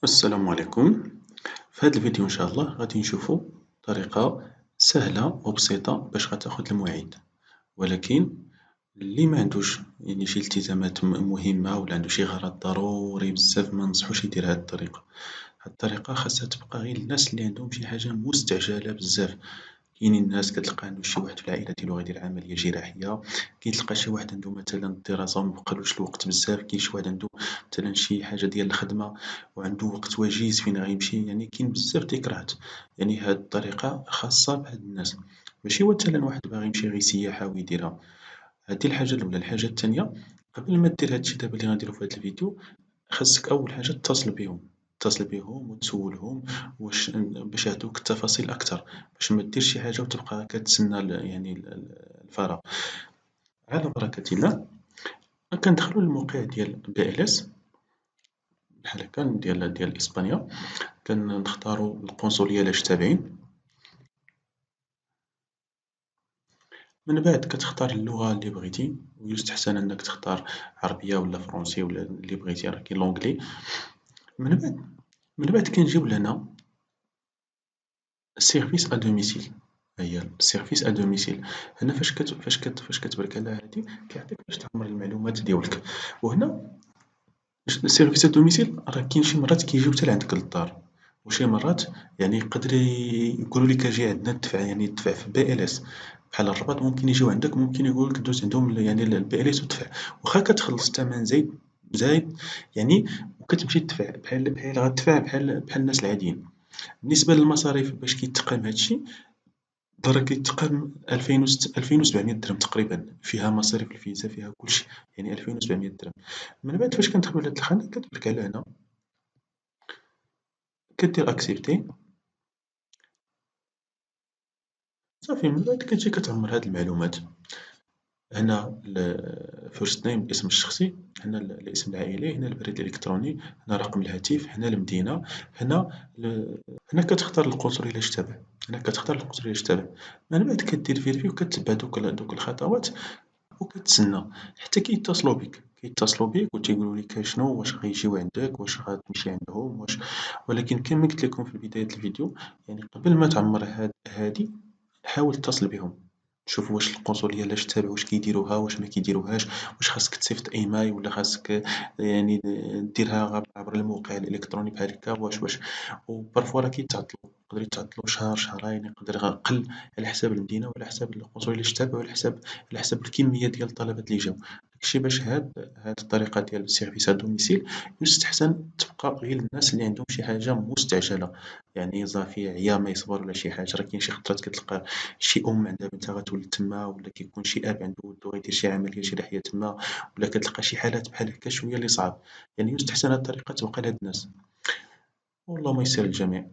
السلام عليكم. في هذا الفيديو إن شاء الله غادي نشوفوا طريقة سهلة وبسيطة باش غتاخد المواعيد، ولكن اللي ما عندوش يعني شي التزامات مهمة ولا عندو شي غرض ضروري بزاف ما ننصحوش يدير هاد الطريقة. هاد الطريقة خاصها تبقى غير للناس اللي عندهم شي حاجة مستعجلة بزاف. كاينين الناس كتلقى عندو شي واحد في العائلة ديالو غيدير عملية جراحية، كيتلقى شي واحد عندو مثلا الدراسة ومبقالوش الوقت بزاف، كاين شي واحد عندو مثلا شي حاجة ديال الخدمة وعندو وقت وجيز فين غيمشي، يعني كاين بزاف ديكراهات. يعني هاد الطريقة خاصة بهاد الناس، ماشي مثلا واحد باغي يمشي غير سياحة ويديرها. هادي الحاجة الأولى. الحاجة الثانية، قبل ما دير هادشي دابا اللي غنديرو في هاد الفيديو، خاصك أول حاجة تتصل بيهم وتسولهم باش يعطيوك التفاصيل أكتر، باش ما ديرش شي حاجة وتبقى كتسنى يعني الفراغ. على بركة الله، كندخلو للموقع ديال BLS بحال هكا ديال إسبانيا، كنختارو القنصلية لاش تابعين، من بعد كتختار اللغة اللي بغيتي، ويستحسن أنك تختار عربية ولا فرونسي ولا اللي بغيتي، راه كاين لونجلي. من بعد كنجيو لهنا السيرفيس ا دوميسيل. ها هي السيرفيس ا دوميسيل. هنا فاش كتبرك على هادي كيعطيك باش تعمر المعلومات ديالك. وهنا السيرفيس ا دوميسيل راه كاين شي مرات كيجيو حتى لعندك للدار، وشي مرات يعني يقدر يقولوا لك اجي عندنا تدفع، يعني تدفع في BLS بحال الرباط، ممكن يجيو عندك ممكن يقول لك دوز عندهم يعني BLS وتدفع، واخا كتخلص ثمن زايد يعني، وكتمشي تدفع بحال غتدفع بحال الناس العاديين. بالنسبة للمصاريف باش كيتقام هادشي، راه كيتقام 2700 درهم تقريبا، فيها مصاريف الفيزا فيها كلشي، يعني 2700 درهم. من بعد فاش كندخلو لهاد الخانة كتبرك على هنا، كدير اكسبتي، صافي. من بعد كتجي كتعمر هاد المعلومات. هنا الفيرست نيم الاسم الشخصي، هنا الاسم العائلي، هنا البريد الإلكتروني، هنا رقم الهاتف، هنا المدينة، هنا هنا كتختار القنصلية لاش تابع، من بعد كدير فيريفي وكتبع دوك الخطوات وكتسنى حتى كيتصلوا بيك وتيقولوا لك شنو، واش غيجيو عندك، واش غتمشي عندهم، ولكن كما قلت لكم في بداية الفيديو، يعني قبل ما تعمر هادي حاول تتصل بهم، تشوف واش القنصلية لاش تابع واش كيديروها واش ما كيديروهاش، واش خاصك تصيفط ايمايل ولا خاصك يعني ديرها عبر الموقع الإلكتروني بحال هكا، واش وبارفوا راه كيتعطلوا، يقدروا يتعطلوا شهر شهرين، يقدر قل على حساب المدينة وعلى حساب القنصلية اللي تابع وعلى حساب الكمية ديال الطلبات اللي جاو. داكشي باش هاد الطريقة ديال السيرفيس ا دوميسيل يستحسن تبقى غير للناس اللي عندهم شي حاجة مستعجلة، يعني صافي عيا ما يصبر ولا شي حاجة. راه كاين شي خطرات كتلقى شي عندها بنتها غتولد تما، ولا كيكون شي عنده ولدو غيدير شي عملية جراحية تما، ولا كتلقى شي حالات بحال هكا شوية اللي صعاب، يعني يستحسن هاد الطريقة تبقى لهاد الناس، والله ييسر الجميع.